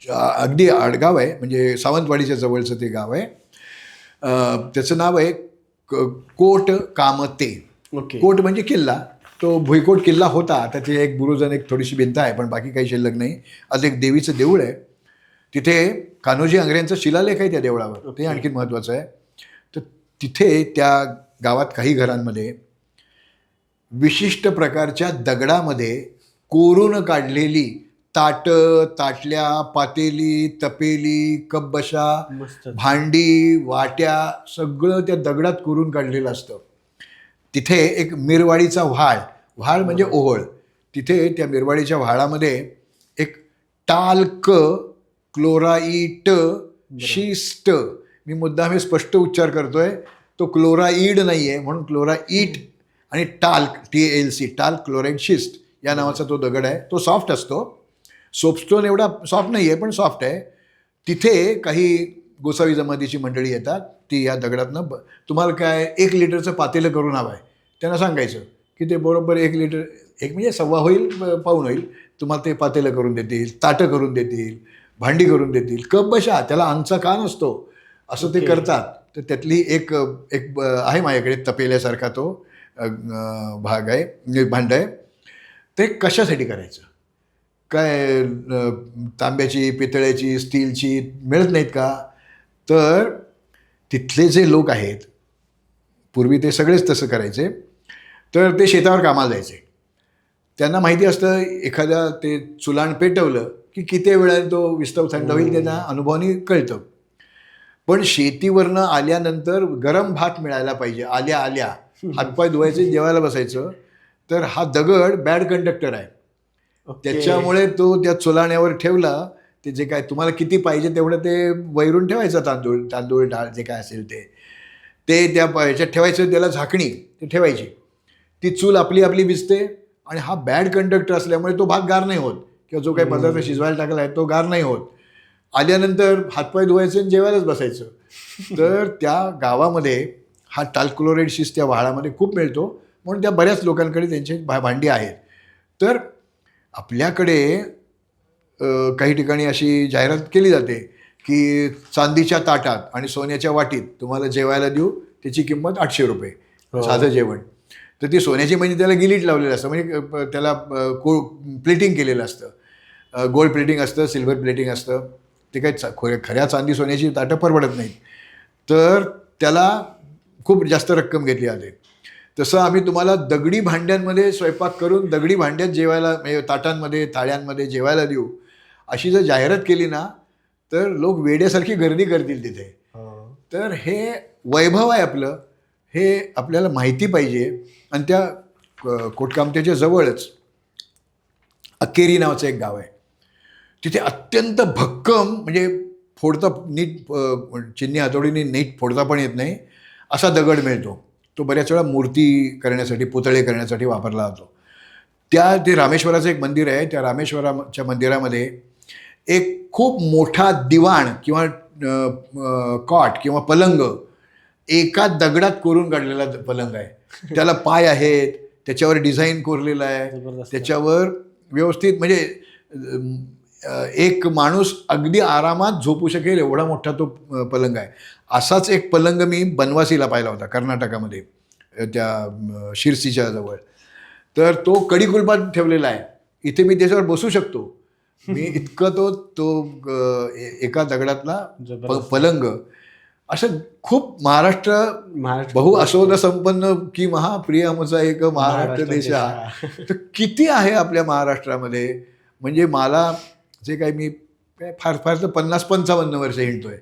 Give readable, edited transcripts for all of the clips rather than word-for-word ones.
अगदी आडगाव आहे, म्हणजे सावंतवाडीच्या जवळचं ते गाव आहे. त्याचं नाव आहे कोट कामते. ओके. कोट म्हणजे किल्ला. तो भुईकोट किल्ला होता. त्याची एक बुरुज आणि एक थोडीशी भिंत आहे, पण बाकी काही शिल्लक नाही. आज एक देवीचं देऊळ आहे तिथे. कान्होजी आंग्रेंचा शिलालेख आहे त्या देवळावर, ते आणखी महत्त्वाचं आहे. तर तिथे त्या गावात काही घरांमध्ये विशिष्ट प्रकारच्या दगडामध्ये कोरून काढलेली ताटं, ताटल्या, पातेली, तपेली, कपबशा, मस्त. भांडी, वाट्या सगळं त्या दगडात कोरून काढलेलं असतं. तिथे एक मिरवाडीचा व्हाळ म्हणजे ओहळ. तिथे त्या मिरवाडीच्या व्हाळामध्ये एक टाल्क क्लोराईट शिस्ट, मी मुद्दाम हे स्पष्ट उच्चार करतोय, तो क्लोराईड नाही आहे म्हणून क्लोराईट, आणि टाल्क TALC टाल्क क्लोराईड शिस्ट या नावाचा तो दगड आहे. तो सॉफ्ट असतो. सोपस्टोन एवढा सॉफ्ट नाही आहे पण सॉफ्ट आहे. तिथे काही गोसावी जमातीची मंडळी येतात, ती या दगडातनं तुम्हाला काय 1 लिटरचं पातेलं करून हवं आहे, त्यांना सांगायचं की ते बरोबर 1 लिटर, एक म्हणजे सव्वा होईल पाऊण होईल, तुम्हाला ते पातेलं करून देतील, ताटं करून देतील, भांडी करून देतील, कप बशा, त्याला अंगचा का नसतो असं ते करतात. तर त्यातली एक आहे माझ्याकडे तपेल्यासारखा तो भाग आहे, भांडं आहे. ते कशासाठी करायचं, काय तांब्याची, पितळ्याची, स्टीलची मिळत नाहीत का? तर तिथले जे लोक आहेत, पूर्वी ते सगळेच तसं करायचे, तर ते शेतावर कामाला जायचे. त्यांना माहिती असतं एखाद्या ते चुलाण पेटवलं की किती वेळाने तो विस्तव थंड होईल, त्यांना अनुभवाने कळतं. पण शेतीवरनं आल्यानंतर गरम भात मिळायला पाहिजे. आल्या हातपाय धुवायचे, जेवायला बसायचं. तर हा दगड बॅड कंडक्टर आहे. त्याच्यामुळे तो त्या चुलाण्यावर ठेवला, ते जे काय तुम्हाला किती पाहिजे तेवढं ते वैरून ठेवायचं, तांदूळ डाळ जे काय असेल ते त्या ह्याच्यात ठेवायचं, त्याला झाकणी ते ठेवायची. ती चूल आपली भिजते, आणि हा बॅड कंडक्टर असल्यामुळे तो भात गार नाही होत, किंवा जो काही पदार्थ शिजवायला टाकला आहे तो गार नाही होत. आल्यानंतर हातपाय धुवायचे आणि जेवायलाच बसायचं. तर त्या गावामध्ये हा टाल्क्लोराईड शिस्ट त्या व्हाळामध्ये खूप मिळतो, म्हणून त्या बऱ्याच लोकांकडे त्यांची भांडी आहेत. तर आपल्याकडे काही ठिकाणी अशी जाहिरात केली जाते की चांदीच्या ताटात आणि सोन्याच्या वाटीत तुम्हाला जेवायला देऊ, त्याची किंमत 800 रुपये साधं जेवण. तर ती सोन्याची म्हणजे त्याला गिलीट लावलेलं असतं, म्हणजे त्याला प्लेटिंग केलेलं असतं, गोल्ड प्लेटिंग असतं, सिल्वर प्लेटिंग असतं. ते काही खऱ्या चांदी सोन्याची ताटं परवडत नाहीत, तर त्याला खूप जास्त रक्कम घेतली जाते. तसं आम्ही तुम्हाला दगडी भांड्यांमध्ये स्वयंपाक करून दगडी भांड्यात जेवायला, म्हणजे ताटांमध्ये, थाळ्यांमध्ये जेवायला देऊ, अशी जर जाहिरात केली ना, तर लोक वेड्यासारखी गर्दी करतील तिथे. तर हे वैभव आहे आपलं, हे आपल्याला माहिती पाहिजे. आणि त्या कोटकामत्याच्या जवळच अक्केरी नावाचं एक गाव आहे. तिथे अत्यंत भक्कम, म्हणजे फोडता नीट, चिन्नी हातोडीने नीट फोडता पण येत नाही असा दगड मिळतो. तो बऱ्याच वेळा मूर्ती करण्यासाठी, पुतळे करण्यासाठी वापरला जातो. ते रामेश्वराचं एक मंदिर आहे. त्या रामेश्वराच्या मंदिरामध्ये एक खूप मोठा दिवाण किंवा कॉट किंवा पलंग, एका दगडात कोरून काढलेला पलंग आहे. त्याला पाय आहेत, त्याच्यावर डिझाईन कोरलेला आहे, त्याच्यावर व्यवस्थित, म्हणजे एक माणूस अगदी आरामात झोपू शकेल एवढा मोठा तो पलंग आहे. असाच एक पलंग मी बनवासीला पाहिला होता, कर्नाटकामध्ये, त्या शिरसीच्या जवळ. तर तो कडिकुलपात ठेवलेला आहे. इथे मी त्याच्यावर बसू शकतो. मी इतकं तो एका दगडातला पलंग. असं खूप महाराष्ट्र बहु असोद संपन्न की महाप्रिय आमचा एक महाराष्ट्र देश हा. तर किती आहे आपल्या महाराष्ट्रामध्ये. म्हणजे मला जे काही, मी फार तर 50-55 वर्ष हिंडतोय,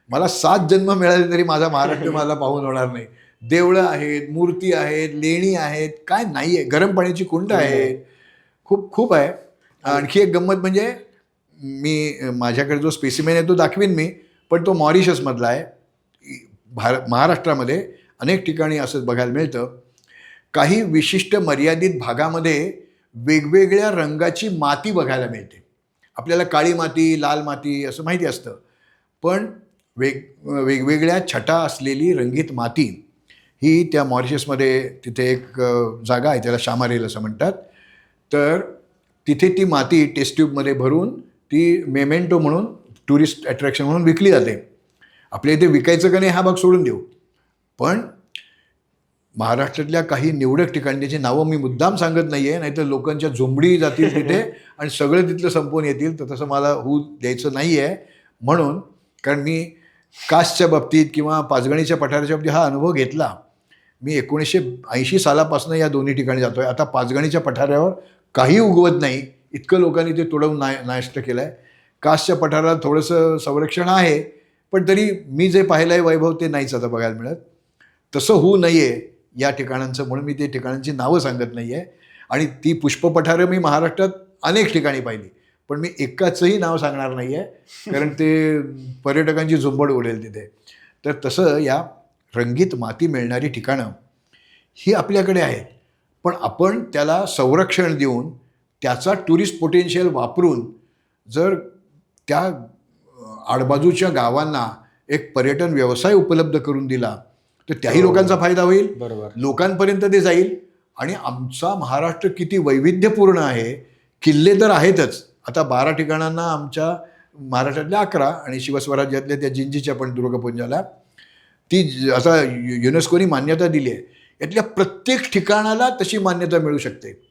मला 7 जन्म मिळाले तरी माझा महाराष्ट्र मला पाहून होणार नाही. देवळं आहेत, मूर्ती आहेत, लेणी आहेत, काय नाही आहे, गरम पाण्याची कुंड आहेत, खूप आहे. आणखी एक गंमत म्हणजे, मी माझ्याकडे जो स्पेसिमेन आहे तो दाखवीन मी, पण तो मॉरिशसमधला आहे. महाराष्ट्रामध्ये अनेक ठिकाणी असं बघायला मिळतं. काही विशिष्ट मर्यादित भागामध्ये वेगवेगळ्या रंगाची माती बघायला मिळते. आपल्याला काळी माती, लाल माती असं माहिती असतं, पण वेगवेगळ्या छटा असलेली रंगीत माती ही त्या मॉरिशसमध्ये, तिथे एक जागा आहे, त्याला शामारेल असं म्हणतात. तर तिथे ती माती टेस्ट ट्यूबमध्ये भरून ती मेमेंटो म्हणून टुरिस्ट अट्रॅक्शन म्हणून विकली जाते. आपल्या इथे विकायचं का नाही हा भाग सोडून देऊ, पण महाराष्ट्रातल्या काही निवडक ठिकाणी त्याची नावं मी मुद्दाम सांगत नाही आहे, नाहीतर लोकांच्या झोंबडी जातील तिथे आणि सगळं तिथलं संपवून येतील, तर तसं मला होऊ द्यायचं नाही आहे. म्हणून कारण मी कासच्या बाबतीत किंवा पाचगणीच्या पठाराच्या बाबतीत हा अनुभव घेतला. मी 1980 सालापासून या दोन्ही ठिकाणी जातो आहे. आता पाचगणीच्या पठारावर काही उगवत नाही, इतकं लोकांनी ते तोडवून नायष्ट केलं आहे. कासच्या पठारात थोडंसं संरक्षण आहे, पण तरी मी जे पाहिलं आहे वैभव ते नाहीच आता बघायला मिळत. तसं होऊ नये या ठिकाणांचं, म्हणून मी ते ठिकाणांची नावं सांगत नाही आहे. आणि ती पुष्पपठारं मी महाराष्ट्रात अनेक ठिकाणी पाहिली, पण मी एकाचंही नाव सांगणार नाही आहे, कारण ते पर्यटकांची झुंबड उडेल तिथे. तर तसं या रंगीत माती मिळणारी ठिकाणं ही आपल्याकडे आहेत, पण आपण त्याला संरक्षण देऊन त्याचा टुरिस्ट पोटेन्शियल वापरून जर त्या आडबाजूच्या गावांना एक पर्यटन व्यवसाय उपलब्ध करून दिला तर त्याही लोकांचा फायदा होईल, बरोबर. लोकांपर्यंत ते जाईल. आणि आमचा महाराष्ट्र किती वैविध्यपूर्ण आहे. किल्ले तर आहेतच, आता 12 ठिकाणांना आमच्या महाराष्ट्रातल्या 11 आणि शिवस्वराज्यातल्या त्या जिंजीच्या पण दुर्गपुंजाला ती आता युनेस्कोनी मान्यता दिली आहे. यातल्या प्रत्येक ठिकाणाला तशी मान्यता मिळू शकते.